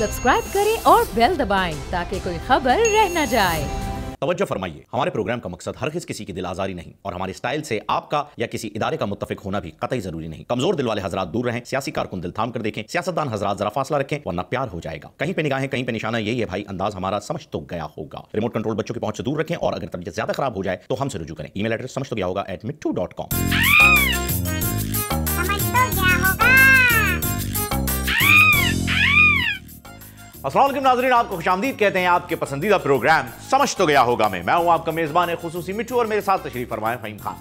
Subscribe करें और bell दबाएं ताकि कोई खबर रह न जाए। तवज्जो फरमाइए, हमारे प्रोग्राम का मकसद हरगिज़ किसी की दिल आजारी नहीं और हमारे स्टाइल से आपका या किसी इदारे का मुत्तफिक होना भी कतई जरूरी नहीं। कमजोर दिल वाले हजरात दूर रहें, सियासी कारकुन दिल थाम कर देखें, सियासतदान हजरात जरा फासला रखें वरना प्यार हो जाएगा। कहीं पे निगाहें कहीं पे निशाना, यही है भाई अंदाज हमारा, समझ तो गया होगा। रिमोट कंट्रोल बच्चों की पहुंच से दूर रखें और अगर तबीयत ज्यादा खराब हो जाए तो हमसे रुजू करें। ईमेल एड्रेस समझ तो गया होगा @mittu.com। अस्सलाम वालेकुम नाज़रीन, आपको खुशामदीद कहते हैं आपके पसंदीदा प्रोग्राम समझ तो गया होगा में। मैं हूं आपका मेज़बान खुसूसी मिट्टू और मेरे साथ तशरीफ फरमाए फ़हीम खान।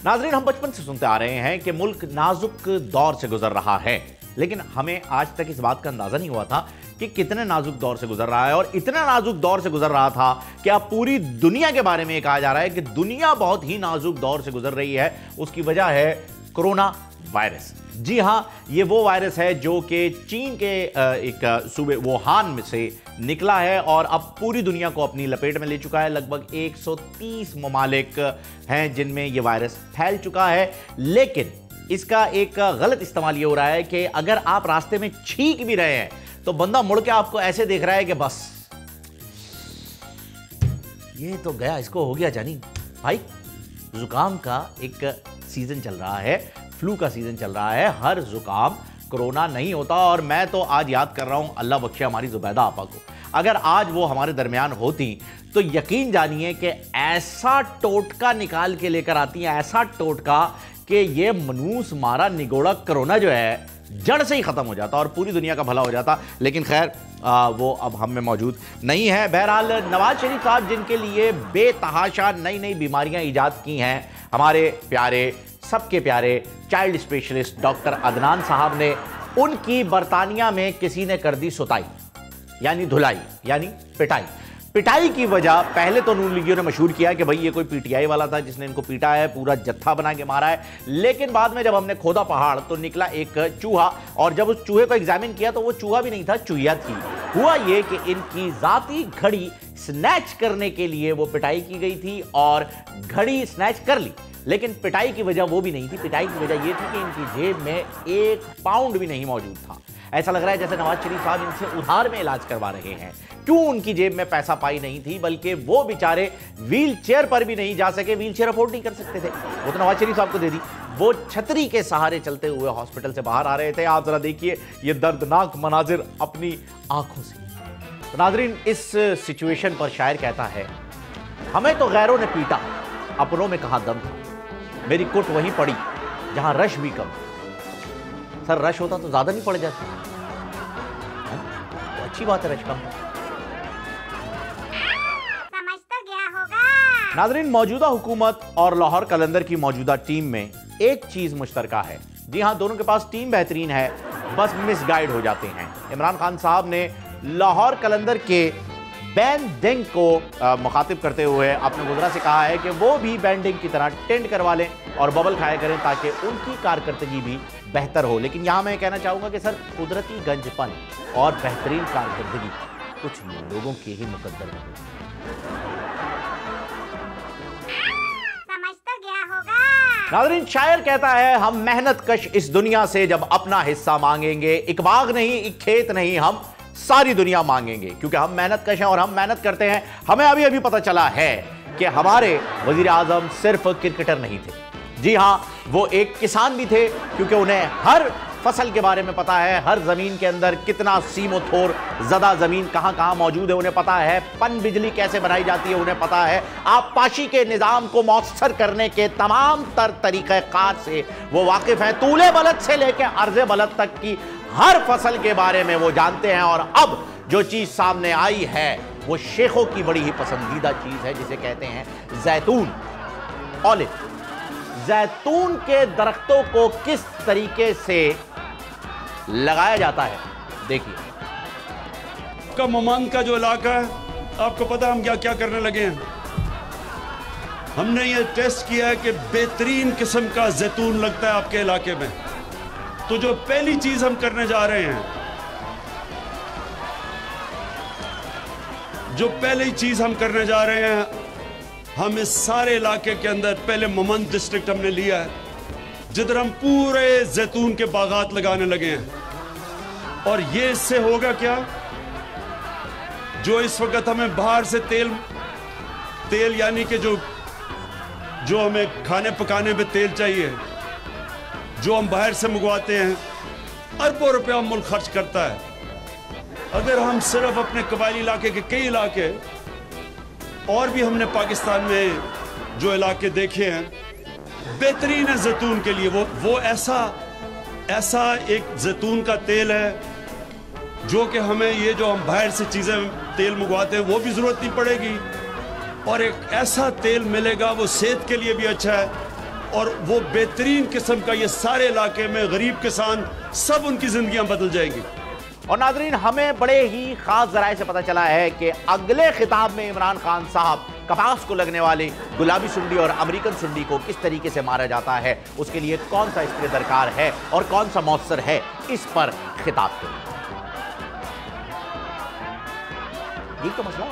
नाज़रीन, हम बचपन से सुनते आ रहे हैं कि मुल्क नाजुक दौर से गुजर रहा है, लेकिन हमें आज तक इस बात का अंदाज़ा नहीं हुआ था कि कितने नाजुक दौर से गुजर रहा है। और इतना नाजुक दौर से गुजर रहा था कि अब पूरी दुनिया के बारे में ये कहा जा रहा है कि दुनिया बहुत ही नाजुक दौर से गुजर रही है। उसकी वजह है कोरोना वायरस। जी हां, ये वो वायरस है जो कि चीन के एक सूबे वुहान में से निकला है और अब पूरी दुनिया को अपनी लपेट में ले चुका है। लगभग 130 ममालिक हैं जिनमें ये वायरस फैल चुका है। लेकिन इसका एक गलत इस्तेमाल ये हो रहा है कि अगर आप रास्ते में छींक भी रहे हैं तो बंदा मुड़ के आपको ऐसे देख रहा है कि बस ये तो गया, इसको हो गया जानी। भाई, जुकाम का एक सीजन चल रहा है, फ्लू का सीजन चल रहा है। हर जुकाम कोरोना नहीं होता। और मैं तो आज याद कर रहा हूं, अल्लाह बख्शे हमारी जुबैदा आपा को, अगर आज वो हमारे दरमियान होती तो यकीन जानिए कि ऐसा टोटका निकाल के लेकर आती हैं, ऐसा टोटका कि ये मनूस मारा निगोड़ा कोरोना जो है जड़ से ही खत्म हो जाता और पूरी दुनिया का भला हो जाता। लेकिन खैर वो अब हम में मौजूद नहीं है। बहरहाल, नवाज शरीफ साहब जिनके लिए बेतहाशा नई नई बीमारियां ईजाद की हैं, हमारे प्यारे, सबके प्यारे चाइल्ड स्पेशलिस्ट डॉक्टर अदनान साहब ने, उनकी बरतानिया में किसी ने कर दी सुताई, यानी धुलाई, यानी पिटाई। पिटाई की वजह पहले तो नून लीगियों ने मशहूर किया कि भाई ये कोई पीटीआई वाला था जिसने इनको पीटा है, पूरा जत्था बना के मारा है। लेकिन बाद में जब हमने खोदा पहाड़ तो निकला एक चूहा, और जब उस चूहे को एग्जामिन किया तो वो चूहा भी नहीं था, चूहिया थी। हुआ ये कि इनकी जाती घड़ी स्नैच करने के लिए वो पिटाई की गई थी और घड़ी स्नैच कर ली। लेकिन पिटाई की वजह वो भी नहीं थी। पिटाई की वजह ये थी कि इनकी जेब में 1 पाउंड भी नहीं मौजूद था। ऐसा लग रहा है जैसे नवाज शरीफ साहब इनसे उधार में इलाज करवा रहे हैं। क्यों उनकी जेब में पैसा पाई नहीं थी, बल्कि वो बेचारे व्हील चेयर पर भी नहीं जा सके, व्हील चेयर अफोर्ड नहीं कर सकते थे, वो तो नवाज शरीफ साहब को दे दी। वो छतरी के सहारे चलते हुए हॉस्पिटल से बाहर आ रहे थे। आप जरा देखिए ये दर्दनाक मनाजिर अपनी आंखों से। तो नाजरीन, इस सिचुएशन पर शायर कहता है, हमें तो गैरों ने पीटा, अपनों में कहां दम था, मेरी कुट वहीं पड़ी जहां रश भी कम। सर, रश होता तो ज्यादा नहीं पड़ जाता, तो अच्छी बात है रश कम। समझ तो गया होगा। नाजरीन, मौजूदा हुकूमत और लाहौर कलंदर की मौजूदा टीम में एक चीज मुश्तरका है। जी हां, दोनों के पास टीम बेहतरीन है, बस मिसगाइड हो जाते हैं। इमरान खान साहब ने लाहौर कलंदर के बैन डेंग को मुखातिब करते हुए अपने वज़रा से कहा है कि वो भी बैन डेंग की तरह टेंड करवा लें और बबल खाया करें ताकि उनकी कारकर्दगी भी बेहतर हो। लेकिन यहाँ मैं कहना चाहूँगा कि सर, कुदरती गंजपन और बेहतरीन कारकर्दगी कुछ लोगों के ही मुकद्दर में है। समझ तो गया होगा। नाज़रीन, शायर कहता है, हम मेहनत कश इस दुनिया से जब अपना हिस्सा मांगेंगे, एक बाग नहीं, एक खेत नहीं, हम सारी दुनिया मांगेंगे। क्योंकि हम मेहनत कश हैं और हम मेहनत करते हैं। हमें अभी अभी पता चला है कि हमारे वजीर आजम सिर्फ क्रिकेटर नहीं थे। जी हां, वो एक किसान भी थे, क्योंकि उन्हें हर फसल के बारे में पता है, हर जमीन के अंदर कितना सीमोथोर ज़दा जमीन कहां कहां मौजूद है उन्हें पता है, पन बिजली कैसे बनाई जाती है उन्हें पता है, आबपाशी के निज़ाम को मौसर करने के तमाम तर तरीक़ेकार से वो वाकिफ़ हैं। तूले बलद से लेकर अर्ज़े बलद तक की हर फसल के बारे में वो जानते हैं। और अब जो चीज सामने आई है वो शेखों की बड़ी ही पसंदीदा चीज है, जिसे कहते हैं जैतून, ऑलिव। जैतून के दरख्तों को किस तरीके से लगाया जाता है, देखिए। का ममान का जो इलाका है, आपको पता हम क्या क्या करने लगे हैं। हमने ये टेस्ट किया है कि बेहतरीन किस्म का जैतून लगता है आपके इलाके में। तो जो पहली चीज हम करने जा रहे हैं, हम इस सारे इलाके के अंदर पहले ममन डिस्ट्रिक्ट हमने लिया है, जिधर हम पूरे जैतून के बागात लगाने लगे हैं। और ये इससे होगा क्या जो इस वक्त हमें बाहर से तेल यानी कि जो हमें खाने पकाने में तेल चाहिए, जो हम बाहर से मंगवाते हैं, अरबों रुपया मुल्क खर्च करता है। अगर हम सिर्फ अपने कबायली इलाके के कई इलाके और भी हमने पाकिस्तान में जो इलाके देखे हैं, बेहतरीन है जैतून के लिए। वो ऐसा एक जैतून का तेल है जो कि हमें ये जो हम बाहर से चीज़ें तेल मंगवाते हैं वो भी ज़रूरत नहीं पड़ेगी, और एक ऐसा तेल मिलेगा वो सेहत के लिए भी अच्छा है, और वो बेहतरीन किस्म का, ये सारे इलाके में गरीब किसान सब उनकी जिंदगियां बदल जाएंगी। और नाजरीन, हमें बड़े ही खास जराए से पता चला है कि अगले खिताब में इमरान खान साहब कपास को लगने वाली गुलाबी सुंडी और अमेरिकन सुंडी को किस तरीके से मारा जाता है, उसके लिए कौन सा स्प्रे दरकार है और कौन सा मौसर है, इस पर खिताब करें। ये तो मसला है।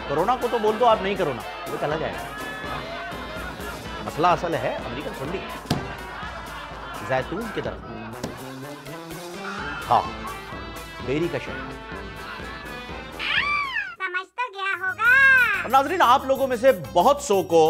कोरोना को तो बोल दो आप, नहीं कोरोना वो चला जाएगा। मसला असल है अमेरिकन सुंडी, जैतून की तरफ। हाँ, बेरी का शहर। समझ तो गया होगा। और नाजरीन, आप लोगों में से बहुत सौ को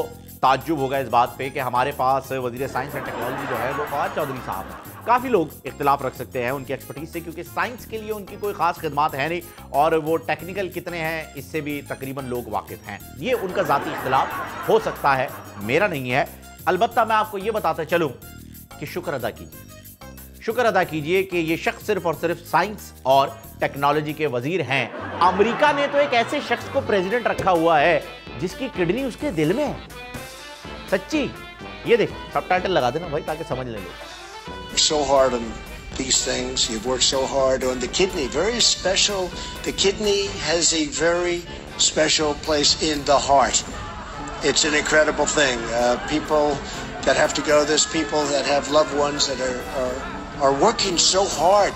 ताज्जुब होगा इस बात पे कि हमारे पास वजीर साइंस एंड टेक्नोलॉजी जो है वो फवाद चौधरी साहब हैं। काफ़ी लोग इख्तिलाफ रख सकते हैं उनकी एक्सपर्टीज से, क्योंकि साइंस के लिए उनकी कोई खास खिदमात है नहीं, और वो टेक्निकल कितने हैं इससे भी तकरीबन लोग वाकिफ हैं। ये उनका ज़ाती इख्तिलाफ हो सकता है, मेरा नहीं है। अलबत्ता मैं आपको ये बताता चलूँ कि शुक्र अदा कीजिए कि ये शख्स सिर्फ और सिर्फ साइंस और टेक्नोलॉजी के वजीर हैं। अमेरिका ने तो एक ऐसे शख्स को प्रेसिडेंट रखा हुआ है जिसकी किडनी उसके दिल में है। सच्ची, ये देख, सबटाइटल लगा देना भाई ताकि समझ लें। So hard on these things. You've worked so hard on the kidney. Very special. The kidney has a very special place in the heart. It's an incredible thing. People that have to go this, people that have loved ones that are working so hard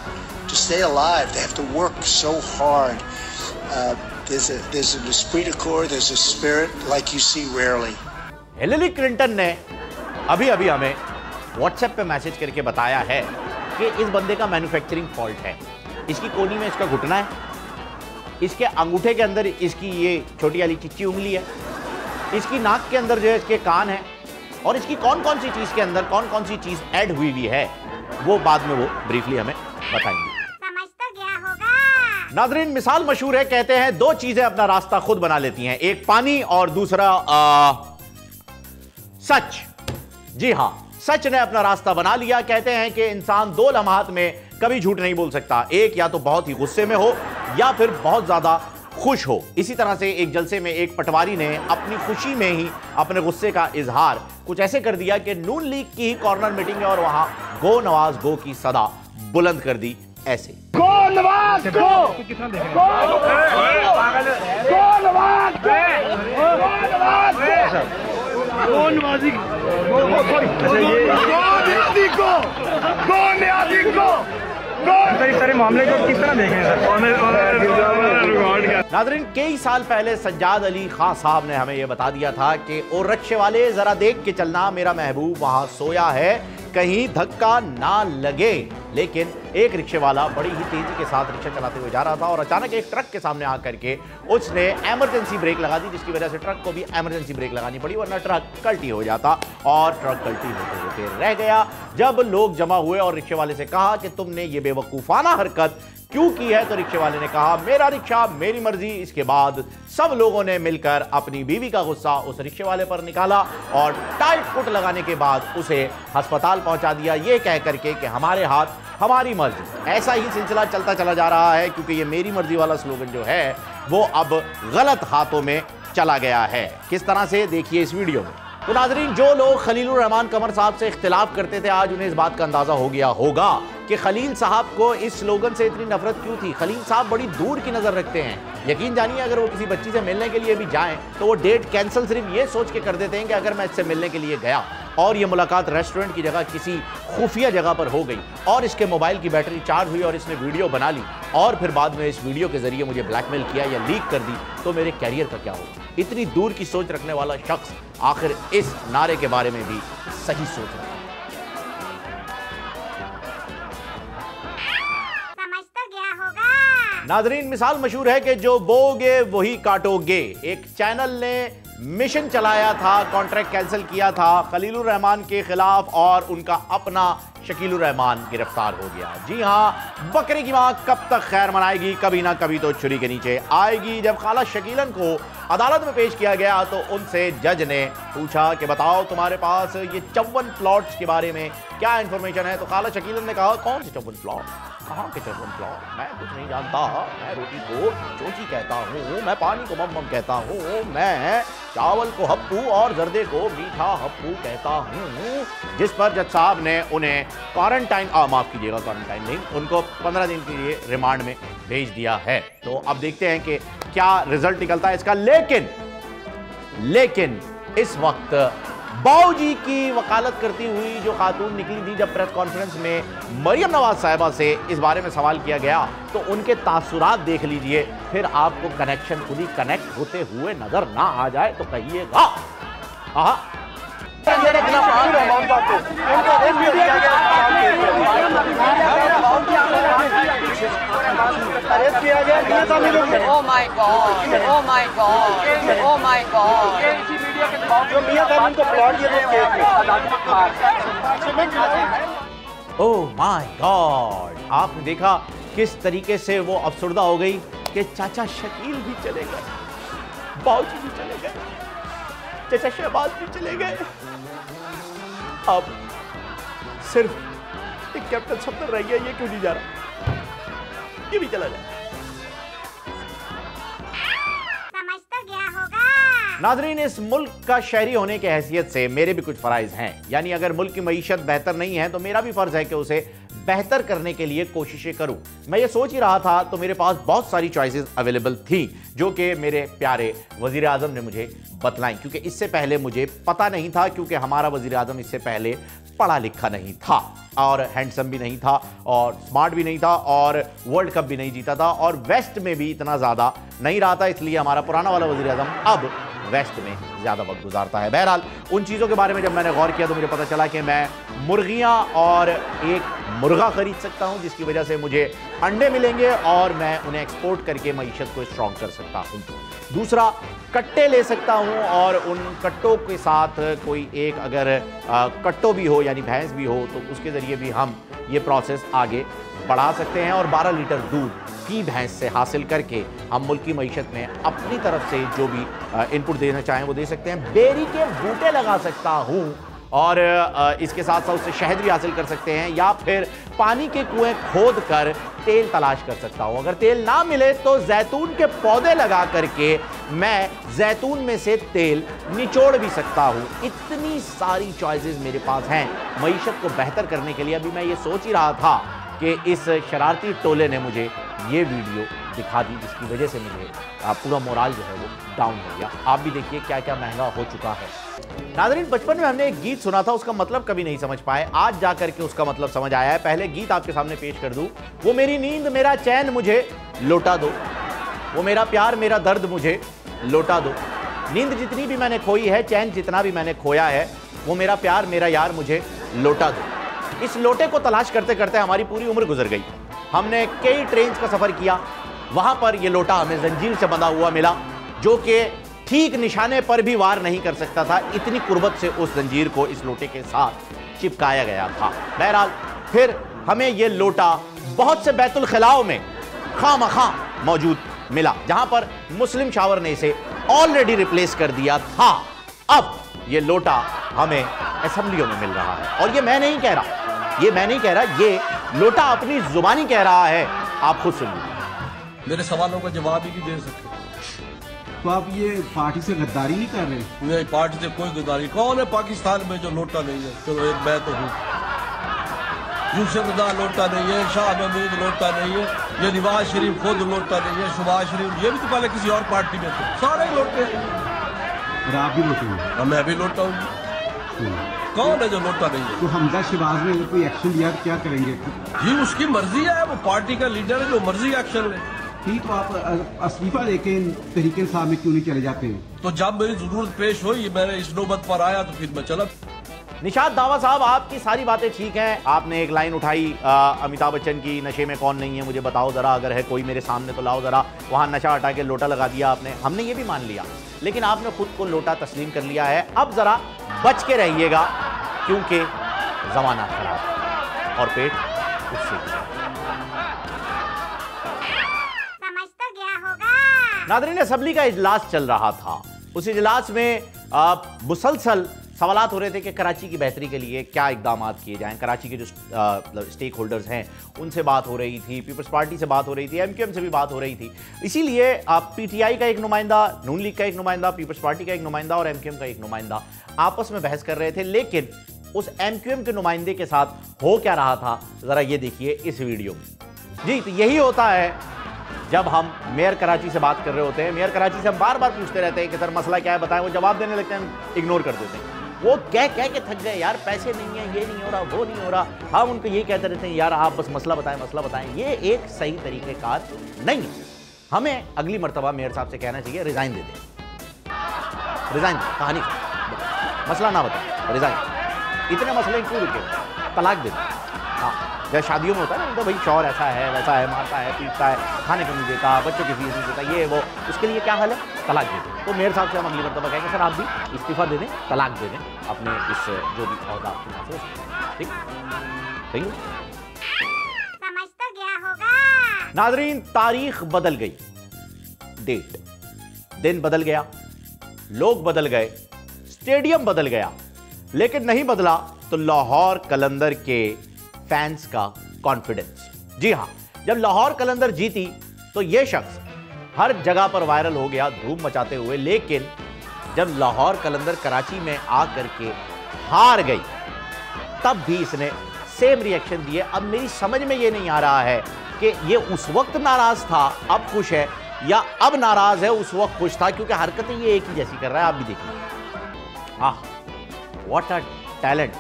to stay alive. They have to work so hard. There's an esprit de corps. There's a spirit like you see rarely. Hillary Clinton ने अभी हमें WhatsApp पे message करके बताया है कि इस बंदे का मैन्युफैक्चरिंग फॉल्ट है। इसकी कोनी में इसका घुटना है, इसके अंगूठे के अंदर इसकी ये छोटी वाली चिच्ची उंगली है, इसकी नाक के अंदर जो है इसके कान है, और इसकी कौन कौन सी चीज के अंदर कौन कौन सी चीज ऐड हुई है वो बाद में वो ब्रीफली हमें बताएंगे। समझ तो गया होगा। नाजरीन, मिसाल मशहूर है, कहते हैं दो चीजें अपना रास्ता खुद बना लेती हैं, एक पानी और दूसरा सच। जी हां, सच ने अपना रास्ता बना लिया। कहते हैं कि इंसान 2 लम्हात में कभी झूठ नहीं बोल सकता, एक या तो बहुत ही गुस्से में हो या फिर बहुत ज्यादा खुश हो। इसी तरह से एक जलसे में एक पटवारी ने अपनी खुशी में ही अपने गुस्से का इजहार कुछ ऐसे कर दिया कि नून लीग की ही कॉर्नर मीटिंग है और वहां गो नवाज गो की सदा बुलंद कर दी ऐसे। गो नवाज गो, गो नवाज गो नवाजी सारे मामले को किस तरह देखें सर? नाज़रीन, कई साल पहले सज्जाद अली खान साहब ने हमें यह बता दिया था कि ओ रिक्शे वाले जरा देख के चलना, मेरा महबूब वहां सोया है, कहीं धक्का ना लगे। लेकिन एक रिक्शे वाला बड़ी ही तेजी के साथ रिक्शा चलाते हुए जा रहा था और अचानक एक ट्रक के सामने आकर के उसने इमरजेंसी ब्रेक लगा दी, जिसकी वजह से ट्रक को भी इमरजेंसी ब्रेक लगानी पड़ी, वरना ट्रक कल्टी हो जाता और ट्रक कल्टी होते होते रह गया। जब लोग जमा हुए और रिक्शे वाले से कहा कि तुमने ये बेवकूफ़ाना हरकत क्यों की है, तो रिक्शे वाले ने कहा मेरा रिक्शा मेरी मर्जी। इसके बाद सब लोगों ने मिलकर अपनी बीवी का गुस्सा उस रिक्शे वाले पर निकाला और टाइट पुट लगाने के बाद उसे अस्पताल पहुंचा दिया, ये कह करके कि हमारे हाथ हमारी मर्जी। ऐसा ही सिलसिला चलता चला जा रहा है क्योंकि ये मेरी मर्जी वाला स्लोगन जो है वो अब गलत हाथों में चला गया है। किस तरह से, देखिए इस वीडियो में। तो नाजरीन, जो लोग खलीलुर रहमान कमर साहब से इख्तिलाफ करते थे, आज उन्हें इस बात का अंदाजा हो गया होगा कि खलील साहब को इस स्लोगन से इतनी नफरत क्यों थी। खलील साहब बड़ी दूर की नजर रखते हैं। यकीन जानिए, अगर वो किसी बच्ची से मिलने के लिए भी जाएं तो वो डेट कैंसिल सिर्फ ये सोच के कर देते हैं कि अगर मैं इससे मिलने के लिए गया और ये मुलाकात रेस्टोरेंट की जगह किसी खुफिया जगह पर हो गई और इसके मोबाइल की बैटरी चार्ज हुई और इसने वीडियो बना ली और फिर बाद में इस वीडियो के जरिए मुझे ब्लैकमेल किया या लीक कर दी, तो मेरे कैरियर का क्या होगा। इतनी दूर की सोच रखने वाला शख्स आखिर इस नारे के बारे में भी सही सोच रहा है। समझ तो गया होगा। नाजरीन, मिसाल मशहूर है कि जो बोगे वही काटोगे। एक चैनल ने मिशन चलाया था, कॉन्ट्रैक्ट कैंसिल किया था खलीलुर रहमान के खिलाफ और उनका अपना शकीलुर रहमान गिरफ्तार हो गया। जी हां, बकरी की मां कब तक खैर मनाएगी, कभी ना कभी तो छुरी के नीचे आएगी। जब खाला शकीलन को अदालत में पेश किया गया तो उनसे जज ने पूछा कि बताओ तुम्हारे पास ये 54 प्लॉट्स के बारे में क्या इंफॉर्मेशन है। तो खाला शकीलन ने कहा, कौन से 54 प्लॉट, कहाँ के 54 प्लॉट, मैं कुछ नहीं जानता। मैं रोटी को चोची कहता हूँ, मैं पानी को मम कहता हूँ, मैं चावल को हप्पू और जर्दे को मीठा हप्पू कहता हूँ। जिस पर जज साहब ने उन्हें क्वारंटाइन, माफ कीजिएगा क्वारंटाइन नहीं, उनको 15 दिन के लिए रिमांड में भेज दिया है। तो अब देखते हैं कि क्या रिजल्ट निकलता है इसका। लेकिन इस वक्त बाऊजी की वकालत करती हुई जो खातून निकली थी, जब प्रेस कॉन्फ्रेंस में मरियम नवाज साहिबा से इस बारे में सवाल किया गया तो उनके तासुरात देख लीजिए, फिर आपको कनेक्शन खुद ही कनेक्ट होते हुए नजर ना आ जाए तो कहिएगा। अरेस्ट किया गया। Oh my God! Oh my God! Oh my God! जो मियां साहब को प्लॉट दिए थे ओह माय गॉड, आपने देखा किस तरीके से वो अफसुर्दा हो गई कि चाचा शकील भी चले गए, बाऊजी भी चले गए, चाचा शहबाज भी चले गए, अब सिर्फ एक कैप्टन सफदर रह गया। ये क्यों नहीं जा रहा, ये भी चला जाए। समझ तो गया होगा। नाजरीन, इस मुल्क का शहरी होने की हैसियत से मेरे भी कुछ फराइज हैं। यानी अगर मुल्क की मईशत बेहतर नहीं है तो मेरा भी फर्ज है कि उसे बेहतर करने के लिए कोशिशें करूं। मैं ये सोच ही रहा था तो मेरे पास बहुत सारी चॉइसेस अवेलेबल थी जो कि मेरे प्यारे वजीर आजम ने मुझे बतलाई, क्योंकि इससे पहले मुझे पता नहीं था, क्योंकि हमारा वजीर आजम इससे पहले पढ़ा लिखा नहीं था और हैंडसम भी नहीं था और स्मार्ट भी नहीं था और वर्ल्ड कप भी नहीं जीता था और वेस्ट में भी इतना ज़्यादा नहीं रहा था। इसलिए हमारा पुराना वाला वज़ीर आज़म अब वेस्ट में ज़्यादा वक्त गुजारता है। बहरहाल उन चीज़ों के बारे में जब मैंने गौर किया तो मुझे पता चला कि मैं मुर्गियाँ और एक मुर्गा ख़रीद सकता हूँ, जिसकी वजह से मुझे अंडे मिलेंगे और मैं उन्हें एक्सपोर्ट करके मईशत को स्ट्रॉन्ग कर सकता हूँ। दूसरा, कट्टे ले सकता हूँ और उन कट्टों के साथ कोई एक अगर कट्टो भी हो यानी भैंस भी हो तो उसके ज़रिए भी हम ये प्रोसेस आगे बढ़ा सकते हैं और 12 लीटर दूध की भैंस से हासिल करके हम मुल्क की मईशत में अपनी तरफ से जो भी इनपुट देना चाहें वो दे सकते हैं। बेरी के बूटे लगा सकता हूँ और इसके साथ साथ उससे शहद भी हासिल कर सकते हैं, या फिर पानी के कुएं खोद कर तेल तलाश कर सकता हूँ। अगर तेल ना मिले तो जैतून के पौधे लगा करके मैं जैतून में से तेल निचोड़ भी सकता हूँ। इतनी सारी चॉइसेस मेरे पास हैं मईशत को बेहतर करने के लिए। अभी मैं ये सोच ही रहा था कि इस शरारती टोले ने मुझे ये वीडियो दिखा दी, जिसकी वजह से मुझे पूरा मोराल जो है वो डाउन हो गया। आप भी देखिए क्या क्या महंगा हो चुका है। नाज़रीन, बचपन में हमने एक गीत सुना था, उसका मतलब कभी नहीं समझ पाए, आज जा करके उसका मतलब समझ आया है। पहले गीत आपके सामने पेश कर दूं। वो मेरी नींद मेरा चैन मुझे लौटा दो, वो मेरा प्यार मेरा दर्द मुझे लौटा दो। नींद जितनी भी मैंने खोई है, चैन जितना भी मैंने खोया है, वो मेरा प्यार मेरा यार मुझे लौटा दो। इस लोटे को तलाश करते करते हमारी पूरी उम्र गुजर गई। हमने कई ट्रेन का सफर किया, वहां पर यह लोटा हमें जंजीर से बंधा हुआ मिला जो कि ठीक निशाने पर भी वार नहीं कर सकता था। इतनी कुर्बत से उस जंजीर को इस लोटे के साथ चिपकाया गया था। बहरहाल फिर हमें यह लोटा बहुत से बैतुल खिलाओं में खामखा मौजूद मिला, जहां पर मुस्लिम शावर ने इसे ऑलरेडी रिप्लेस कर दिया था। अब यह लोटा हमें असेंबलियों में मिल रहा है और ये मैं नहीं कह रहा, ये लोटा अपनी जुबानी कह रहा है। आप खुद सुनिए। मेरे सवालों का जवाब ही नहीं दे सकते। तो आप ये पार्टी से गद्दारी नहीं कर रहे? नहीं, पार्टी से कोई गद्दारी। कौन है पाकिस्तान में जो लोटा नहीं है? चलो एक मैं तो हूँ। यूसुफ रज़ा लोटा नहीं है, शाह महमूद लोटा नहीं है, ये नवाज शरीफ खुद लोटा नहीं है, शहबाज शरीफ ये भी तो पहले किसी और पार्टी में थे, सारे लोटे हैं। और आप भी लोटे हैं? मैं भी लोटा हूँ। कौन है जो लोटा नहीं है? तो हमजा शहबाज ने अगर कोई एक्शन लिया तो क्या करेंगे? जी उसकी मर्जी है, वो पार्टी का लीडर है, जो मर्जी एक्शन ले। ठीक, तो आप इस्तीफा लेके तहरीक इंसाफ में क्यों नहीं चले जाते हैं? तो जब मेरी जरूरत पेश हुई, मैंने इस नौबत पर आया तो फिर मैं चला। निशात दावा साहब, आपकी सारी बातें ठीक हैं। आपने एक लाइन उठाई अमिताभ बच्चन की, नशे में कौन नहीं है मुझे बताओ जरा, अगर है कोई मेरे सामने तो लाओ जरा। वहां नशा हटा के लोटा लगा दिया आपने, हमने ये भी मान लिया, लेकिन आपने खुद को लोटा तस्लीम कर लिया है। अब जरा बच के रहिएगा, क्योंकि जमाना खराब है और पेट उससे समझ तो गया होगा। नादरीन, असेंबली का इजलास चल रहा था। उस इजलास में मुसलसल सवालात हो रहे थे कि कराची की बेहतरी के लिए क्या इकदाम किए जाएं। कराची के जो स्टेक होल्डर्स हैं उनसे बात हो रही थी, पीपल्स पार्टी से बात हो रही थी, एमक्यूएम से भी बात हो रही थी। इसीलिए पीटीआई का एक नुमाइंदा, नून लीग का एक नुमाइंदा, पीपल्स पार्टी का एक नुमाइंदा और एमक्यूएम का एक नुमाइंदा आपस में बहस कर रहे थे। लेकिन उस एमक्यूएम के नुमाइंदे के साथ हो क्या रहा था, जरा ये देखिए इस वीडियो में। जी, तो यही होता है जब हम मेयर कराची से बात कर रहे होते हैं। मेयर कराची से हम बार बार पूछते रहते हैं कि सर मसला क्या है बताएं, वो जवाब देने लगते हैं, हम इग्नोर कर देते हैं। वो कह के थक गए, यार पैसे नहीं है, ये नहीं हो रहा, वो नहीं हो रहा। हम उनको ये कहते रहते हैं, यार आप बस मसला बताएं, मसला बताएं। ये एक सही तरीक़ेकार नहीं है। हमें अगली मर्तबा मेयर साहब से कहना चाहिए रिजाइन दे दें, रिजाइन दें, कहानी मसला ना बताएं, रिजाइन। इतने मसले क्यों रुके, तलाक दे दें। हाँ, जैसे शादियों में होता है ना, तो भाई शौहर ऐसा है वैसा है, मारता है पीटता है, खाने को नहीं देता, बच्चों की फीस नहीं देता, ये वो, उसके लिए क्या हाल है, तलाक दे दें। तो मेयर साहब से हम अगली मरतबा कहेंगे सर आप भी इस्तीफा दे दें, तलाक दे दें अपने इस जो भी अहदा आपके पास है। ठीक, थैंक यू। समझ तो गया होगा। नाजरीन, तारीख बदल गई, डेट, दिन बदल गया, लोग बदल गए, स्टेडियम बदल गया, लेकिन नहीं बदला तो लाहौर कलंदर के फैंस का कॉन्फिडेंस। जी हां, जब लाहौर कलंदर जीती तो यह शख्स हर जगह पर वायरल हो गया धूम मचाते हुए, लेकिन जब लाहौर कलंदर कराची में आकर के हार गई तब भी इसने सेम रिएक्शन दिए। अब मेरी समझ में यह नहीं आ रहा है कि ये उस वक्त नाराज था अब खुश है, या अब नाराज है उस वक्त खुश था, क्योंकि हरकतें ये एक ही जैसी कर रहा है। आप भी देखिए, आह व्हाट अ टैलेंट।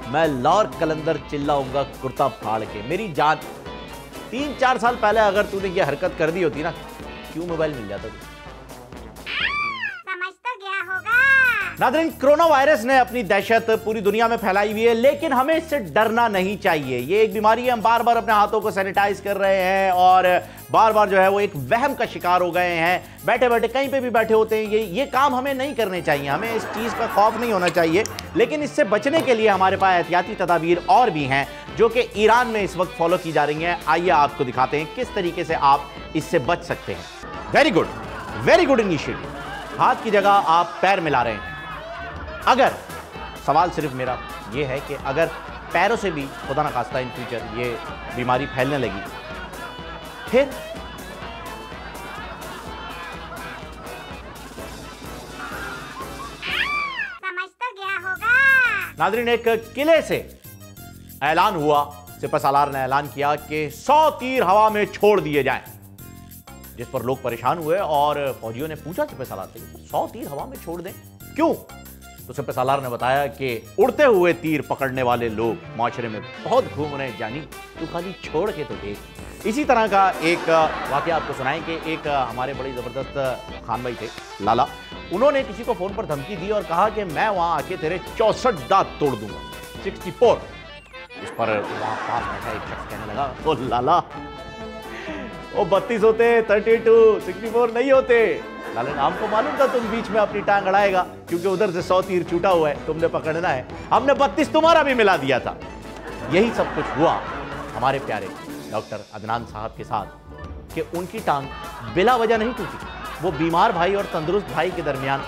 मैं लाहौर कलंदर चिल्लाऊंगा कुर्ता फाड़ के। मेरी जान, 3-4 साल पहले अगर तूने ये हरकत कर दी होती ना, क्यों मोबाइल मिल जाता तुझे। समझ तो गया होगा। नाज़रीन, कोरोना वायरस ने अपनी दहशत पूरी दुनिया में फैलाई हुई है, लेकिन हमें इससे डरना नहीं चाहिए। ये एक बीमारी है, हम बार बार अपने हाथों को सैनिटाइज कर रहे हैं और बार बार जो है वो एक वहम का शिकार हो गए हैं। बैठे बैठे कहीं पे भी बैठे होते हैं, ये काम हमें नहीं करने चाहिए, हमें इस चीज़ का खौफ नहीं होना चाहिए। लेकिन इससे बचने के लिए हमारे पास एहतियाती तदाबीर और भी हैं जो कि ईरान में इस वक्त फॉलो की जा रही हैं। आइए आपको दिखाते हैं किस तरीके से आप इससे बच सकते हैं। Very good initiative. हाथ की जगह आप पैर मिला रहे हैं। अगर सवाल सिर्फ मेरा ये है कि अगर पैरों से भी खुदा ना खास्ता इन फ्यूचर ये बीमारी फैलने लगी, फिर समझ तो गया होगा। नाज़रीन, एक किले से ऐलान हुआ, सिपहसालार ने ऐलान किया कि 100 तीर हवा में छोड़ दिए जाएं, जिस पर लोग परेशान हुए और फौजियों ने पूछा सिपहसालार से 100 तीर हवा में छोड़ दें क्यों। तो सिपहसालार ने बताया कि उड़ते हुए तीर पकड़ने वाले लोग माशरे में बहुत घूम रहे हैं, जानी तू खाली छोड़ के तो देख। इसी तरह का एक वाकया आपको सुनाएं कि एक हमारे बड़े ज़बरदस्त खान भाई थे लाला, उन्होंने किसी को फ़ोन पर धमकी दी और कहा कि मैं वहाँ आके तेरे 64 दांत तोड़ दूंगा, 64। इस पर वहाँ पास बैठा एक शख्स कहने लगा, ओ लाला वो 32 होते, 32, 64 नहीं होते। लाला ने, हमको मालूम था तुम बीच में अपनी टांग अड़ाएगा, क्योंकि उधर से 100 तीर छूटा हुआ है, तुमने पकड़ना है, हमने 32 तुम्हारा भी मिला दिया था। यही सब कुछ हुआ हमारे प्यारे डॉक्टर अदनान साहब के साथ कि उनकी टांग बिला वजह नहीं टूटी, वो बीमार भाई और तंदुरुस्त भाई के दरमियान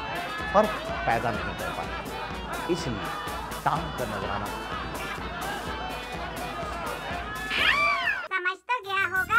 फर्क पैदा नहीं कर पाए, इसलिए टांग का नजराना। समझ तो गया होगा।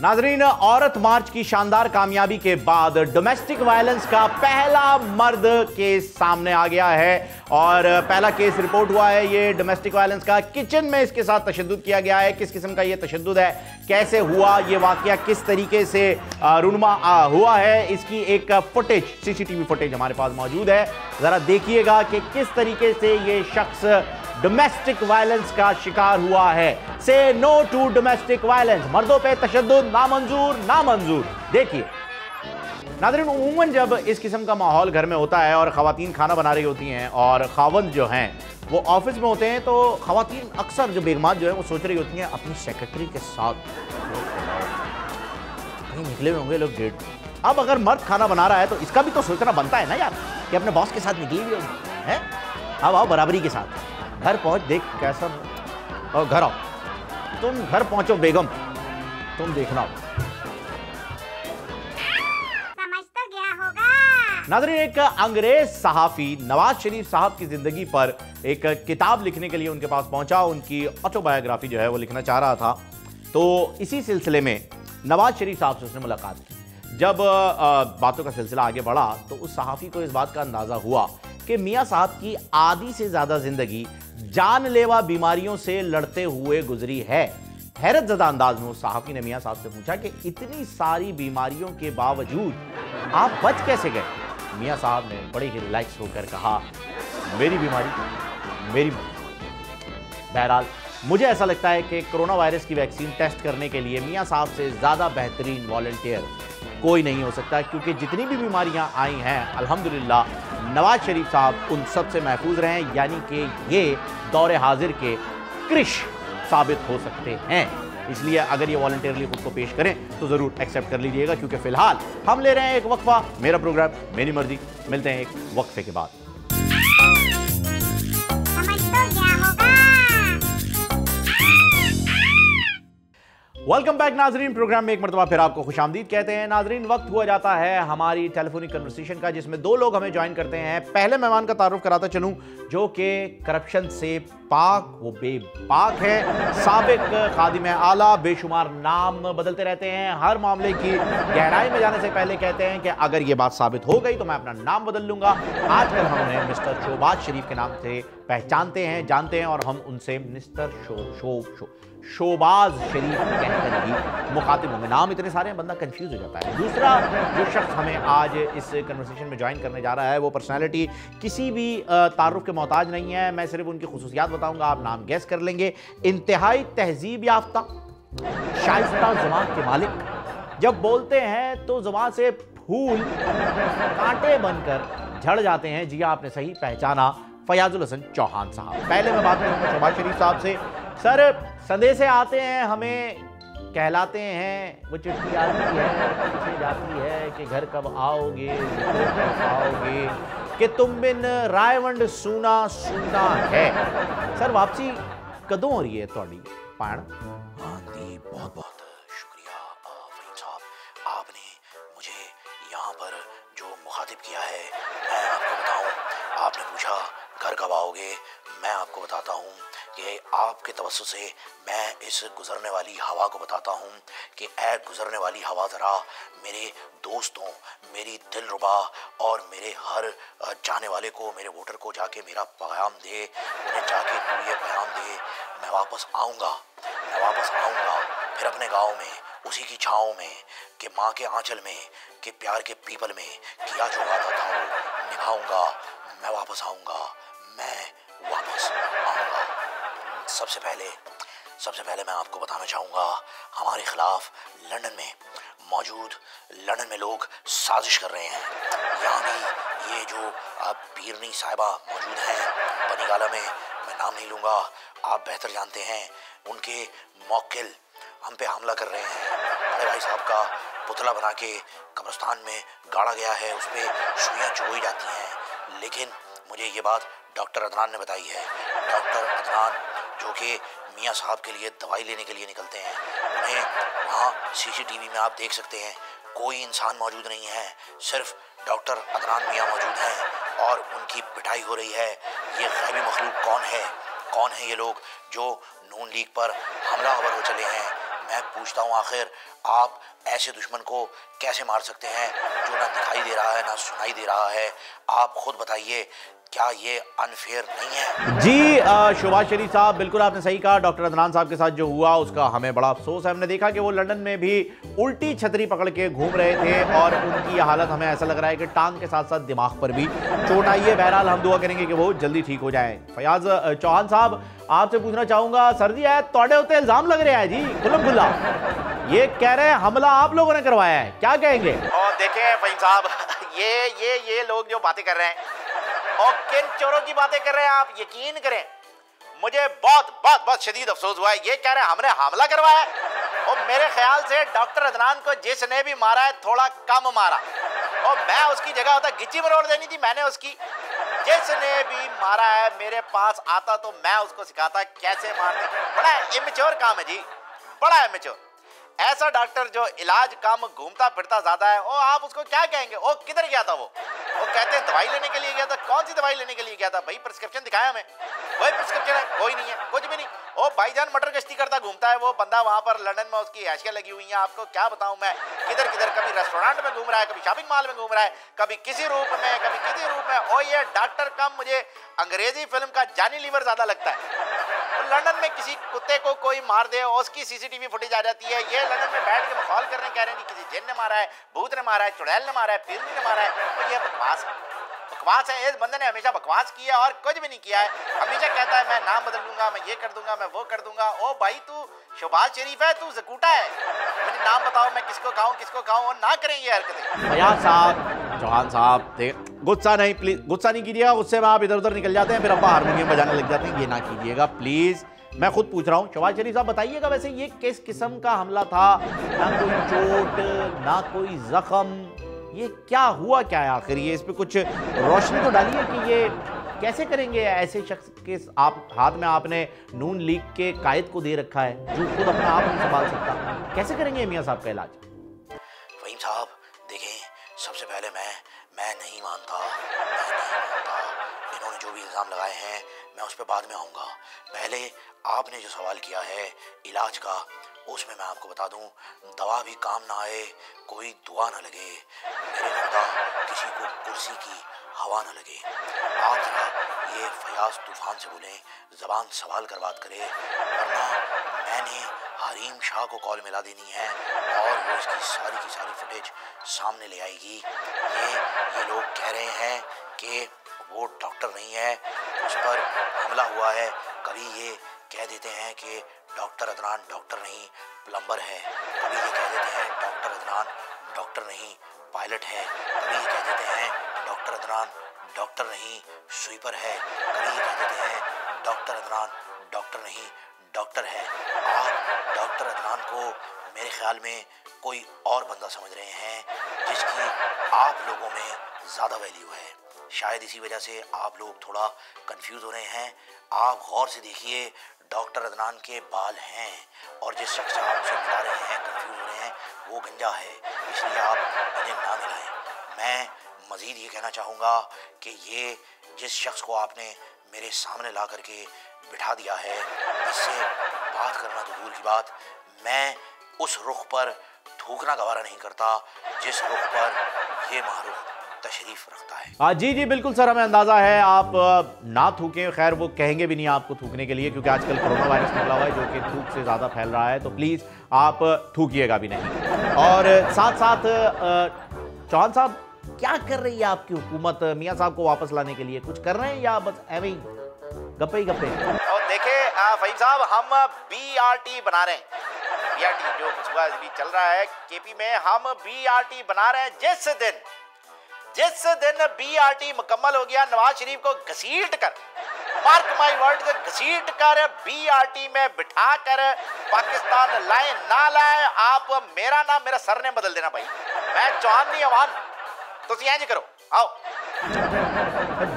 नाजरीन, औरत मार्च की शानदार कामयाबी के बाद डोमेस्टिक वायलेंस का पहला मर्द केस सामने आ गया है और पहला केस रिपोर्ट हुआ है ये डोमेस्टिक वायलेंस का। किचन में इसके साथ तशद्दुद किया गया है। किस किस्म का ये तशद्दुद है, कैसे हुआ ये वाकया, किस तरीके से रुनमा हुआ है, इसकी एक फुटेज, सीसीटीवी फुटेज हमारे पास मौजूद है। जरा देखिएगा कि किस तरीके से ये शख्स डोमेस्टिक वायलेंस का शिकार हुआ है। से नो टू डोमेस्टिक वायलेंस, मर्दों पे तशद्दुद नामंजूर, नामंजूर। देखिए नाज़रीन, उमूमन जब इस किस्म का माहौल घर में होता है और ख़वातीन खाना बना रही होती हैं और खावंद जो हैं वो ऑफिस में होते हैं, तो ख़वातीन अक्सर जो बेगमात जो है वो सोच रही होती हैं अपनी सेक्रेटरी के साथ कहीं निकले हुए होंगे लोग डेट। अब अगर मर्द खाना बना रहा है तो इसका भी तो सोचना बनता है ना यार कि अपने बॉस के साथ निकली हुई होगी है। अब आओ बराबरी के साथ घर पहुंच, देख कैसा, और घर आओ, तुम घर पहुंचो बेगम, तुम देखना। समझ तो गया होगा। नाज़रीन, एक अंग्रेज सहाफ़ी नवाज शरीफ साहब की ज़िंदगी पर एक किताब लिखने के लिए उनके पास पहुंचा। उनकी ऑटोबायोग्राफी जो है वो लिखना चाह रहा था। तो इसी सिलसिले में नवाज शरीफ साहब से उसने मुलाकात की। जब बातों का सिलसिला आगे बढ़ा तो उस सहाफ़ी को इस बात का अंदाज़ा हुआ कि मियाँ साहब की आधी से ज़्यादा ज़िंदगी जानलेवा बीमारियों से लड़ते हुए गुजरी है। हैरत ज़दा अंदाज में उस सहाफ़ी ने मियाँ साहब से पूछा कि इतनी सारी बीमारियों के बावजूद आप बच कैसे गए। मियाँ साहब ने बड़े ही रिलैक्स होकर कहा, मेरी बीमारी मेरी। बहरहाल मुझे ऐसा लगता है कि कोरोना वायरस की वैक्सीन टेस्ट करने के लिए मियाँ साहब से ज़्यादा बेहतरीन वॉलंटियर कोई नहीं हो सकता, क्योंकि जितनी भी बीमारियां आई हैं अल्हम्दुलिल्लाह नवाज शरीफ साहब उन सब से महफूज रहे हैं। यानी कि ये दौरे हाजिर के क्रिश साबित हो सकते हैं। इसलिए अगर ये वॉलंटियरली खुद को पेश करें तो ज़रूर एक्सेप्ट कर लीजिएगा, क्योंकि फ़िलहाल हम ले रहे हैं एक वक्फा। मेरा प्रोग्राम मेरी मर्जी। मिलते हैं एक वक्फे के बाद। समझ तो गया होगा। वेलकम बैक नाजरीन, प्रोग्राम में एक मरतबा फिर आपको खुशामदीद कहते हैं। नाजरीन, वक्त हुआ जाता है हमारी टेलीफोनिक कन्वर्सेशन का, जिसमें दो लोग हमें ज्वाइन करते हैं। पहले मेहमान का तारुफ कराता चलूं, जो कि करप्शन से पाक वो बेपाक है, साबिक खादिम आला, बेशुमार नाम बदलते रहते हैं। हर मामले की गहराई में जाने से पहले कहते हैं कि अगर ये बात साबित हो गई तो मैं अपना नाम बदल लूंगा। आजकल हम उन्हें मिस्टर शोबाज शरीफ के नाम से पहचानते हैं, जानते हैं, और हम उनसे मिस्टर शोबाज शरीफ कहकर ही मुखातिब होंगे। नाम इतने सारे हैं बंदा कंफ्यूज हो जाता है। दूसरा जो शख्स हमें आज इस कन्वर्सेशन में ज्वाइन करने जा रहा है वो पर्सनैलिटी किसी भी तारुफ के मोहताज नहीं है। मैं सिर्फ उनकी खुसूसियात बताऊंगा, आप नाम गैस कर लेंगे। इंतहाई तहजीब याफ्ता, शाइस्ता ज़ुबान के मालिक, जब बोलते हैं तो ज़ुबान से फूल कांटे बनकर झड़ जाते हैं। जी आपने सही पहचाना, फयाजुल हसन चौहान साहब। पहले मैं बात करूंगा शोबाज शरीफ साहब से। सर, संदेशे आते हैं, हमें कहलाते हैं, वो चिट्ठी आती है, पूछी जाती है कि घर कब आओगे, कब आओगे, कि तुम बिन रायवंड सूना सूना है। सर, वापसी कदों हो रही है थोड़ी पाण? हाँ जी, बहुत बहुत शुक्रिया फरीद साहब, आपने मुझे यहाँ पर जो मुखातिब किया है। मैं आपको बताऊँ, आपने पूछा घर कब आओगे, मैं आपको बताता हूँ कि आपके तवज्जो से मैं इस गुज़रने वाली हवा को बताता हूँ कि ऐ गुज़रने वाली हवा ज़रा मेरे दोस्तों, मेरी दिलरुबा और मेरे हर चाहने वाले को, मेरे वोटर को जाके मेरा पैगाम दे, उन्हें जाके तू ये पैगाम दे, मैं वापस आऊँगा फिर अपने गाँव में, उसी की छाँव में, कि माँ के आंचल में, कि प्यार के पीपल में किया जो वादा था वो निभाऊँगा। मैं वापस आऊँगा। सबसे पहले मैं आपको बताना चाहूँगा, हमारे ख़िलाफ़ लंदन में लोग साजिश कर रहे हैं। यहाँ भी ये जो पीरनी साहिबा मौजूद हैं बनीगाला में, मैं नाम नहीं लूँगा, आप बेहतर जानते हैं, उनके मौकिल हम पे हमला कर रहे हैं। बड़े भाई साहब का पुतला बना के कब्रिस्तान में गाड़ा गया है, उस पर सुइयाँ चुभोई जाती हैं। लेकिन मुझे ये बात डॉक्टर अदनान ने बताई है। डॉक्टर अदनान जो कि मियाँ साहब के लिए दवाई लेने के लिए निकलते हैं, उन्हें वहाँ CCTV में आप देख सकते हैं, कोई इंसान मौजूद नहीं है, सिर्फ डॉक्टर अदनान मियाँ मौजूद हैं और उनकी पिटाई हो रही है। ये गैबी मखलूक कौन है ये लोग जो नून लीग पर हमलावर हो चले हैं? मैं पूछता हूँ, आखिर आप ऐसे दुश्मन को कैसे मार सकते हैं जो ना दिखाई दे रहा है ना सुनाई दे रहा है? आप खुद बताइए, क्या ये अनफेयर नहीं है? जी शोबाज शरीफ साहब, बिल्कुल आपने सही कहा। डॉक्टर अदनान साहब के साथ जो हुआ उसका हमें बड़ा अफसोस है। हमने देखा कि वो लंदन में भी उल्टी छतरी पकड़ के घूम रहे थे और उनकी हालत हमें ऐसा लग रहा है कि टांग के साथ साथ दिमाग पर भी चोट आई है। बहरहाल हम दुआ करेंगे कि वो जल्दी ठीक हो जाए। फयाज चौहान साहब, आपसे पूछना चाहूंगा, सर जी है तोड़े होते इल्जाम लग रहा है जी खुल्लम खुल्ला, ये कह रहे हैं हमला आप लोगों ने करवाया है, क्या कहेंगे? और देखें फहीम साहब, ये लोग जो बातें कर रहे हैं और किन चोरों की बातें कर रहे हैं आप यकीन करें, मुझे बहुत शदीद अफसोस हुआ है। ये कह रहे हैं हमने हमला करवाया है और मेरे ख्याल से डॉक्टर अदनान को जिसने भी मारा है थोड़ा कम मारा, और मैं उसकी जगह होता गिच्ची मरोड़ देनी थी मैंने उसकी। जिसने भी मारा है मेरे पास आता तो मैं उसको सिखाता कैसे मारते। बड़ा इमेच्योर काम है जी, बड़ा इमेच्योर। ऐसा डॉक्टर जो इलाज कम घूमता फिरता ज्यादा है, ओ आप उसको क्या कहेंगे? ओ किधर गया था वो कहते हैं दवाई लेने के लिए गया था। कौन सी दवाई लेने के लिए गया था भाई? प्रिस्क्रिप्शन दिखाया हमें, वही प्रिस्क्रिप्शन है, कोई नहीं है, कुछ भी नहीं। ओ भाईजान मटर गश्ती करता घूमता है वो बंदा, वहां पर लंदन में उसकी ऐशिया लगी हुई है। आपको क्या बताऊं मैं, किधर किधर, कभी रेस्टोरेंट में घूम रहा है, कभी शॉपिंग मॉल में घूम रहा है, कभी किसी रूप में, कभी किसी रूप में। ओ ये डॉक्टर कम मुझे अंग्रेजी फिल्म का जानी लीवर ज्यादा लगता है। लंदन में किसी कुत्ते को कोई मार दे और उसकी सीसीटीवी फुटेज आ जाती है। ये लंदन में बैठ के मखौल कर रहे हैं, कह रहे हैं कि किसी जिन ने मारा है, भूत ने मारा है, चुड़ैल ने मारा है, पीरनी ने मारा है। तो ये बकवास है। इस बंदे ने हमेशा बकवास किया और कुछ भी नहीं किया है। हमेशा कहता है मैं नाम बदल दूंगा, मैं ये कर दूंगा, मैं वो कर दूंगा। ओ भाई तू शहबाज शरीफ है, तू ज़कूटा है, मुझे नाम बताओ मैं किसको खाऊं और ना करें ये हरकतें। फयाज साहब, चौहान साहब, गुस्सा नहीं, प्लीज गुस्सा नहीं कीजिएगा। गुस्से में आप इधर उधर निकल जाते हैं, फिर अब्बा हारमोनियम बजाने लग जाते हैं, ये ना कीजिएगा प्लीज। मैं खुद पूछ रहा हूँ। शहबाज शरीफ साहब बताइएगा वैसे ये किस किस्म का हमला था? ना कोई चोट, ना कोई जख्म, ये क्या हुआ क्या है आखिर? ये इस पे कुछ रोशनी तो डालिए कि ये कैसे करेंगे ऐसे शख्स के आप हाथ में आपने नून लीग के कायद को दे रखा है जो खुद अपना आप नहीं संभाल सकता, कैसे करेंगे मियां साहब का इलाज? फहीम साहब देखें, सबसे पहले मैं नहीं मानता। इन्होंने जो भी इल्ज़ाम लगाए हैं मैं उस पर बाद में आऊँगा। पहले आपने जो सवाल किया है इलाज का, उसमें मैं आपको बता दूं, दवा भी काम ना आए, कोई दुआ ना लगे, मेरे खुदा किसी को कुर्सी की हवा ना लगे। आप जरा ये फयाज तूफान से बोलें, ज़बान संभाल कर बात करें, वरना मैंने हरीम शाह को कॉल मिला देनी है और वो इसकी सारी की सारी फुटेज सामने ले आएगी। ये लोग कह रहे हैं कि वो डॉक्टर नहीं है, उस पर हमला हुआ है। कभी ये कह देते हैं कि डॉक्टर अदनान डॉक्टर नहीं प्लम्बर है, कभी ये कह देते हैं डॉक्टर अदनान डॉक्टर नहीं पायलट है, कभी ये कह देते हैं डॉक्टर अदनान डॉक्टर नहीं स्वीपर है, कभी ये कह देते हैं डॉक्टर अदनान डॉक्टर नहीं डॉक्टर है। आप डॉक्टर अदनान को मेरे ख्याल में कोई और बंदा समझ रहे हैं जिसकी आप लोगों में ज़्यादा वैल्यू है। शायद इसी वजह से आप लोग थोड़ा कंफ्यूज हो रहे हैं। आप गौर से देखिए, डॉक्टर अदनान के बाल हैं और जिस शख्स से आप उसे मिला रहे हैं, कंफ्यूज हो रहे हैं, वो गंजा है, इसलिए आप इन्हें ना मिलाएं। मैं मज़ीद ये कहना चाहूँगा कि ये जिस शख्स को आपने मेरे सामने ला करके बिठा दिया है, इससे बात करना तो दूर की बात, मैं उस रुख पर थूकना गवारा नहीं करता जिस रुख पर ये मारूफ तशरीफ रखता है। जी बिल्कुल सर, हमें अंदाजा है आप ना थूकें। खैर वो कहेंगे भी नहीं आपको थूकने के लिए, क्योंकि आजकल कोरोना वायरस निकला हुआ है जो कि थूक से ज़्यादा फैल रहा है, तो प्लीज़ आप थूकिएगा भी नहीं। और साथ साथ चौहान साहब, क्या कर रही है आपकी हुकूमत मियां साहब को वापस लाने के लिए? कुछ कर रहे हैं या बस एवं ही गप्पे ही गप्पे? और देखें फहीम साहब, हम BRT बना रहे हैं। BRT जो सुबह अभी चल रहा है KP में, हम BRT बना रहे हैं। जिस दिन BRT मुकम्मल हो गया, नवाज शरीफ को घसीट कर, मार्क माई वर्ड, घसीट कर BRT में बिठा कर पाकिस्तान लाए ना लाए, आप मेरा नाम मेरा सर ने बदल देना भाई। मैं चौहान नहीं अवान, तो इंज करो, आओ।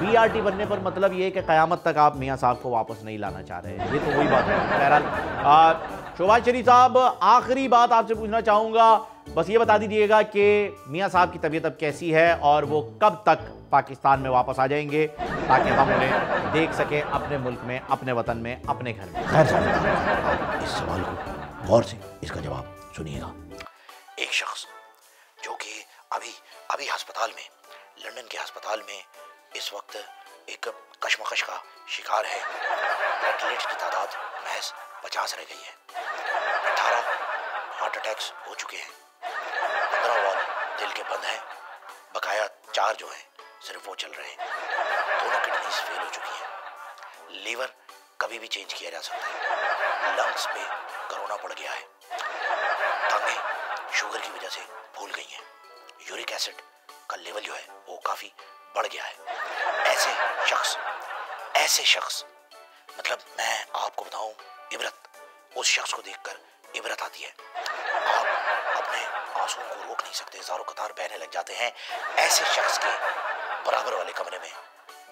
BRT बनने पर मतलब ये कि क़यामत तक आप मियां साहब को वापस नहीं लाना चाह रहे हैं, ये तो वही बात है। बहरहाल शहबाज शरीफ साहब, आखिरी बात आपसे पूछना चाहूँगा, बस ये बता दीजिएगा कि मियां साहब की तबीयत अब कैसी है और वो कब तक पाकिस्तान में वापस आ जाएंगे ताकि हम उन्हें देख सकें अपने मुल्क में, अपने वतन में, अपने घर में। खैर साहब, इस सवाल को गौर से इसका जवाब सुनिएगा। एक शख्स जो कि अभी अस्पताल में, लंदन के अस्पताल में इस वक्त एक कशमकश का शिकार है। प्लेटलेट्स की तादाद महज 50 रह गई है। 18 हार्ट अटैक्स हो चुके हैं, 15 वॉल दिल के बंद हैं, बकाया 4 जो हैं सिर्फ वो चल रहे हैं। दोनों किडनीज फेल हो चुकी हैं, लीवर कभी भी चेंज किया जा सकता है। लंग्स पे कोरोना पड़ गया है, टांगें शुगर की वजह से फूल गई हैं, यूरिक एसिड का लेवल जो है वो काफी बढ़ गया है। ऐसे शख्स मतलब मैं आपको बताऊं, इबरत उस शख्स को देखकर इबरत आती है। आप अपने आंसुओं को रोक नहीं सकते, ज़ारो कतार बहने लग जाते हैं। ऐसे शख्स के बराबर वाले कमरे में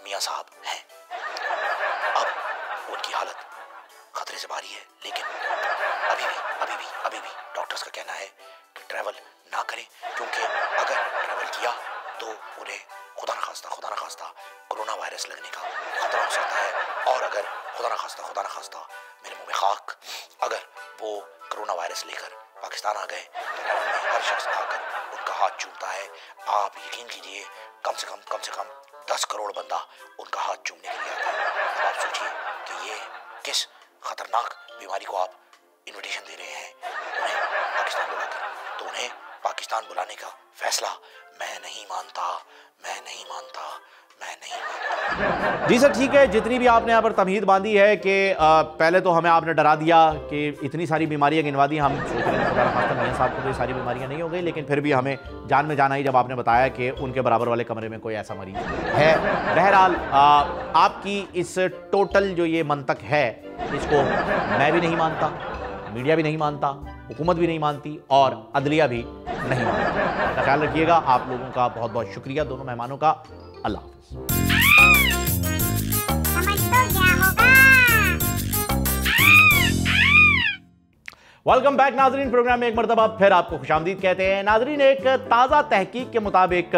मियाँ साहब हैं। अब उनकी हालत खतरे से बाहरी है, लेकिन अभी भी डॉक्टर्स का कहना है कि ट्रैवल ना करें, क्योंकि अगर ट्रैवल किया तो उन्हें खुदा न खास्ता कोरोना वायरस लगने का खतरा हो सकता है। और अगर खुदा न खास्ता मेरे मुंह में खाक, अगर वो कोरोना वायरस लेकर पाकिस्तान आ गए तो ट्रैवल में हर शख्स आकर उनका हाथ चूमता है। आप यकीन कीजिए, कम से कम 10 करोड़ बंदा उनका हाथ चूमने के लिए आता है। अब आप सोचिए कि ये किस खतरनाक बीमारी को आप इन्विटेशन दे रहे हैं उन्हें पाकिस्तान बुलाकर। तो उन्हें पाकिस्तान बुलाने का फैसला मैं नहीं मानता। जी सर, ठीक है। जितनी भी आपने यहाँ पर तमहीद बांधी है कि पहले तो हमें आपने डरा दिया कि इतनी सारी बीमारियाँ गिनवा दी, हम सोच रहे थे खासकर मियाँ साहब को तो ये सारी बीमारियाँ नहीं हो गई, लेकिन फिर भी हमें जान में जान आई जब आपने बताया कि उनके बराबर वाले कमरे में कोई ऐसा मरीज है। बहरहाल आपकी इस टोटल जो ये मंतक है, इसको मैं भी नहीं मानता, मीडिया भी नहीं मानता, हुकूमत भी नहीं मानती और अदलिया भी नहीं मानती। अपना ख्याल रखिएगा। आप लोगों का बहुत बहुत शुक्रिया, दोनों मेहमानों का। अल्लाह हाफ़िज़। समझ तो क्या होगा। वेलकम बैक नाजरीन। प्रोग्राम में एक मरतबा फिर आपको खुशामदीद कहते हैं। नाजरीन, एक ताज़ा तहकीक के मुताबिक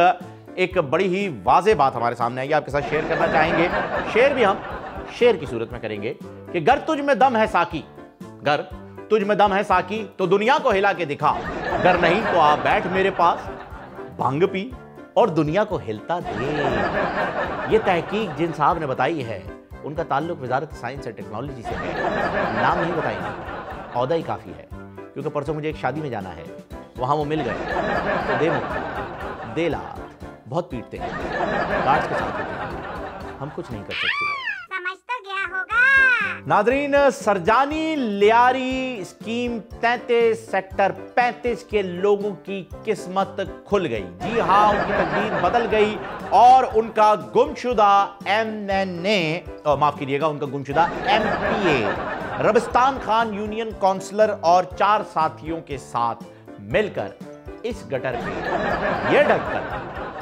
एक बड़ी ही वाज़ेह बात हमारे सामने आई, आपके साथ शेयर करना चाहेंगे। शेयर भी हम शेर की सूरत में करेंगे कि गर तुझ में दम है साकी, गर तुझ में दम है साकी तो दुनिया को हिला के दिखा, गर नहीं तो आ बैठ मेरे पास, भांग पी और दुनिया को हिलता दे। ये तहकीक जिन साहब ने बताई है उनका ताल्लुक वजारत साइंस और टेक्नोलॉजी से है। नाम नहीं बताएंगे, औहदा ही काफ़ी है, क्योंकि परसों मुझे एक शादी में जाना है, वहाँ वो मिल गए तो दे मुक्ति दे लात, बहुत पीटते हैं, गार्ड्स के साथ होते हैं, हम कुछ नहीं कर सकते। समझ तो क्या होगा। Nadreen, Sarjani Lyari scheme 33 sector 35 के लोगों की किस्मत खुल गई। जी हाँ, उनकी तकदीर बदल गई और उनका गुमशुदा उनका गुमशुदा MPA रबिस्तान खान यूनियन काउंसलर और 4 साथियों के साथ मिलकर इस गटर पे ये ढक्कन,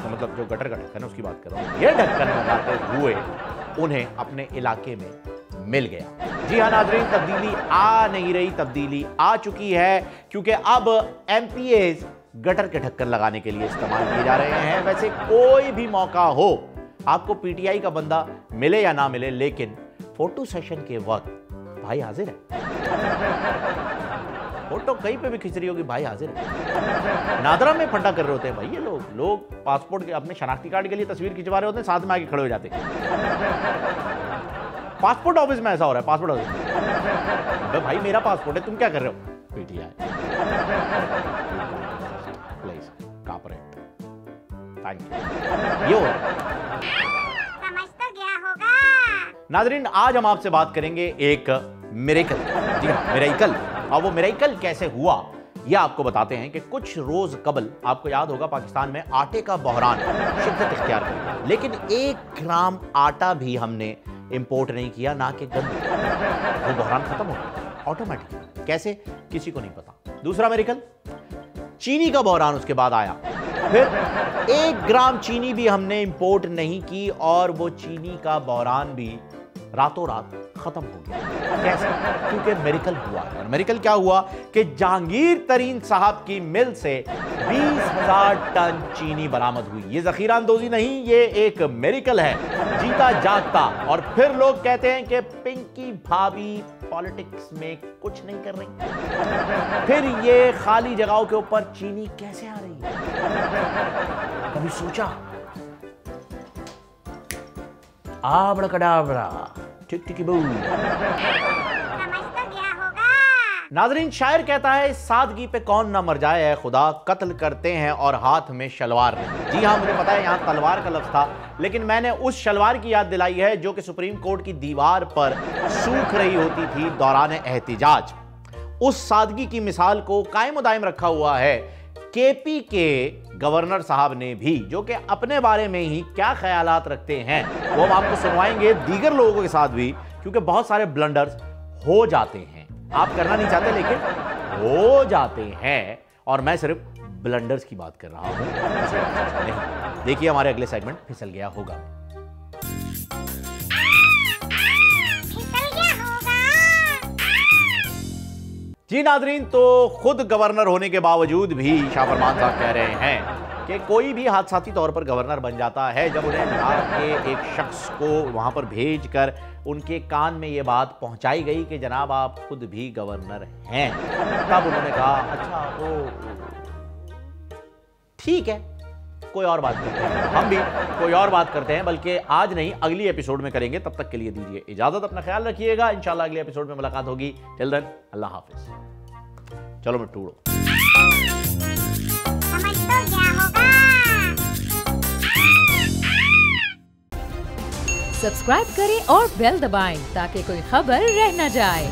मतलब जो गटर का ढक्कन है उसकी बात कर रहा हूं, ये ढक्कन लगाते हुए उन्हें अपने इलाके में मिल गया। जी हाँ नाज़रीन, तब्दीली आ नहीं रही, तब्दीली आ चुकी है, क्योंकि अब MPAs गटर के ढक्कन लगाने के लिए इस्तेमाल किए जा रहे हैं। वैसे कोई भी मौका हो, आपको PTI का बंदा मिले या ना मिले, लेकिन फोटो सेशन के वक्त भाई हाजिर है। फोटो कहीं पे भी खिंच रही होगी, भाई हाजिर है। नादरा में फंडा कर रहे होते हैं भाई ये लोग पासपोर्ट के अपने शनाख्ती कार्ड के लिए तस्वीर खिंचवा रहे होते हैं, साथ में आके खड़े हो जाते हैं। पासपोर्ट ऑफिस में ऐसा हो रहा है, पासपोर्ट ऑफिस में भाई मेरा पासपोर्ट है, तुम क्या कर रहे हो? PTI please corporate, thank you. ये हो समझ तो क्या होगा। नाजरीन, आज हम आपसे बात करेंगे एक मिरेकल। जी हाँ, मिरेकल। और वो मिरेकल कैसे हुआ ये आपको बताते हैं कि कुछ रोज कबल आपको याद होगा पाकिस्तान में आटे का बहरान शिद्दत इख्तियार कर गया, लेकिन 1 ग्राम आटा भी हमने इंपोर्ट नहीं किया, ना कि गंद। वो बहरान खत्म हो गया ऑटोमेटिक। कैसे? किसी को नहीं पता। दूसरा मिरेकल, चीनी का बहरान उसके बाद आया। फिर 1 ग्राम चीनी भी हमने इंपोर्ट नहीं की और वो चीनी का बहरान भी रातों रात खत्म हो गया। कैसे? क्योंकि मिरेकल हुआ है। और मिरेकल क्या हुआ कि जहांगीर तरीन साहब की मिल से 20,000 टन चीनी बरामद हुई। ये जखीरा अंदोजी नहीं, ये एक मिरेकल है, जीता जागता। और फिर लोग कहते हैं कि पिंकी भाभी पॉलिटिक्स में कुछ नहीं कर रही। फिर ये खाली जगहों के ऊपर चीनी कैसे आ रही है? कभी सोचा? आबड़ाकडाबड़ा, टिक टिकी बू। समझ तो क्या होगा। नाजरीन, शायर कहता है सादगी पे कौन ना मर जाए है खुदा, कत्ल करते हैं और हाथ में शलवार नहीं। जी हाँ, मुझे पता है यहाँ तलवार का लफ्ज था, लेकिन मैंने उस शलवार की याद दिलाई है जो कि सुप्रीम कोर्ट की दीवार पर सूख रही होती थी दौरान एहतिजाज। उस सादगी की मिसाल को कायम दायम रखा हुआ है केपी के गवर्नर साहब ने भी, जो कि अपने बारे में ही क्या ख्यालात रखते हैं वो हम आपको सुनवाएंगे दीगर लोगों के साथ भी, क्योंकि बहुत सारे ब्लंडर्स हो जाते हैं। आप करना नहीं चाहते लेकिन हो जाते हैं, और मैं सिर्फ ब्लंडर्स की बात कर रहा हूं। देखिए हमारे अगले सेगमेंट फिसल गया होगा। जी नाजरीन, तो खुद गवर्नर होने के बावजूद भी शाह फरमान साहब कह रहे हैं कि कोई भी हादसाती तौर पर गवर्नर बन जाता है। जब उन्हें के एक शख्स को वहां पर भेजकर उनके कान में ये बात पहुंचाई गई कि जनाब आप खुद भी गवर्नर हैं, तब उन्होंने कहा अच्छा तो ठीक है, कोई और बात करते हैं। हम भी कोई और बात करते हैं, बल्कि आज नहीं अगली एपिसोड में करेंगे। तब तक के लिए दीजिए इजाजत, अपना ख्याल रखिएगा। इंशाल्लाह अगले एपिसोड में मुलाकात होगी। टिल देन अल्लाह हाफिज। चलो मिट्टू उड़ो। समझ तो क्या होगा। सब्सक्राइब करें और बेल दबाएं ताकि कोई खबर रह न जाए।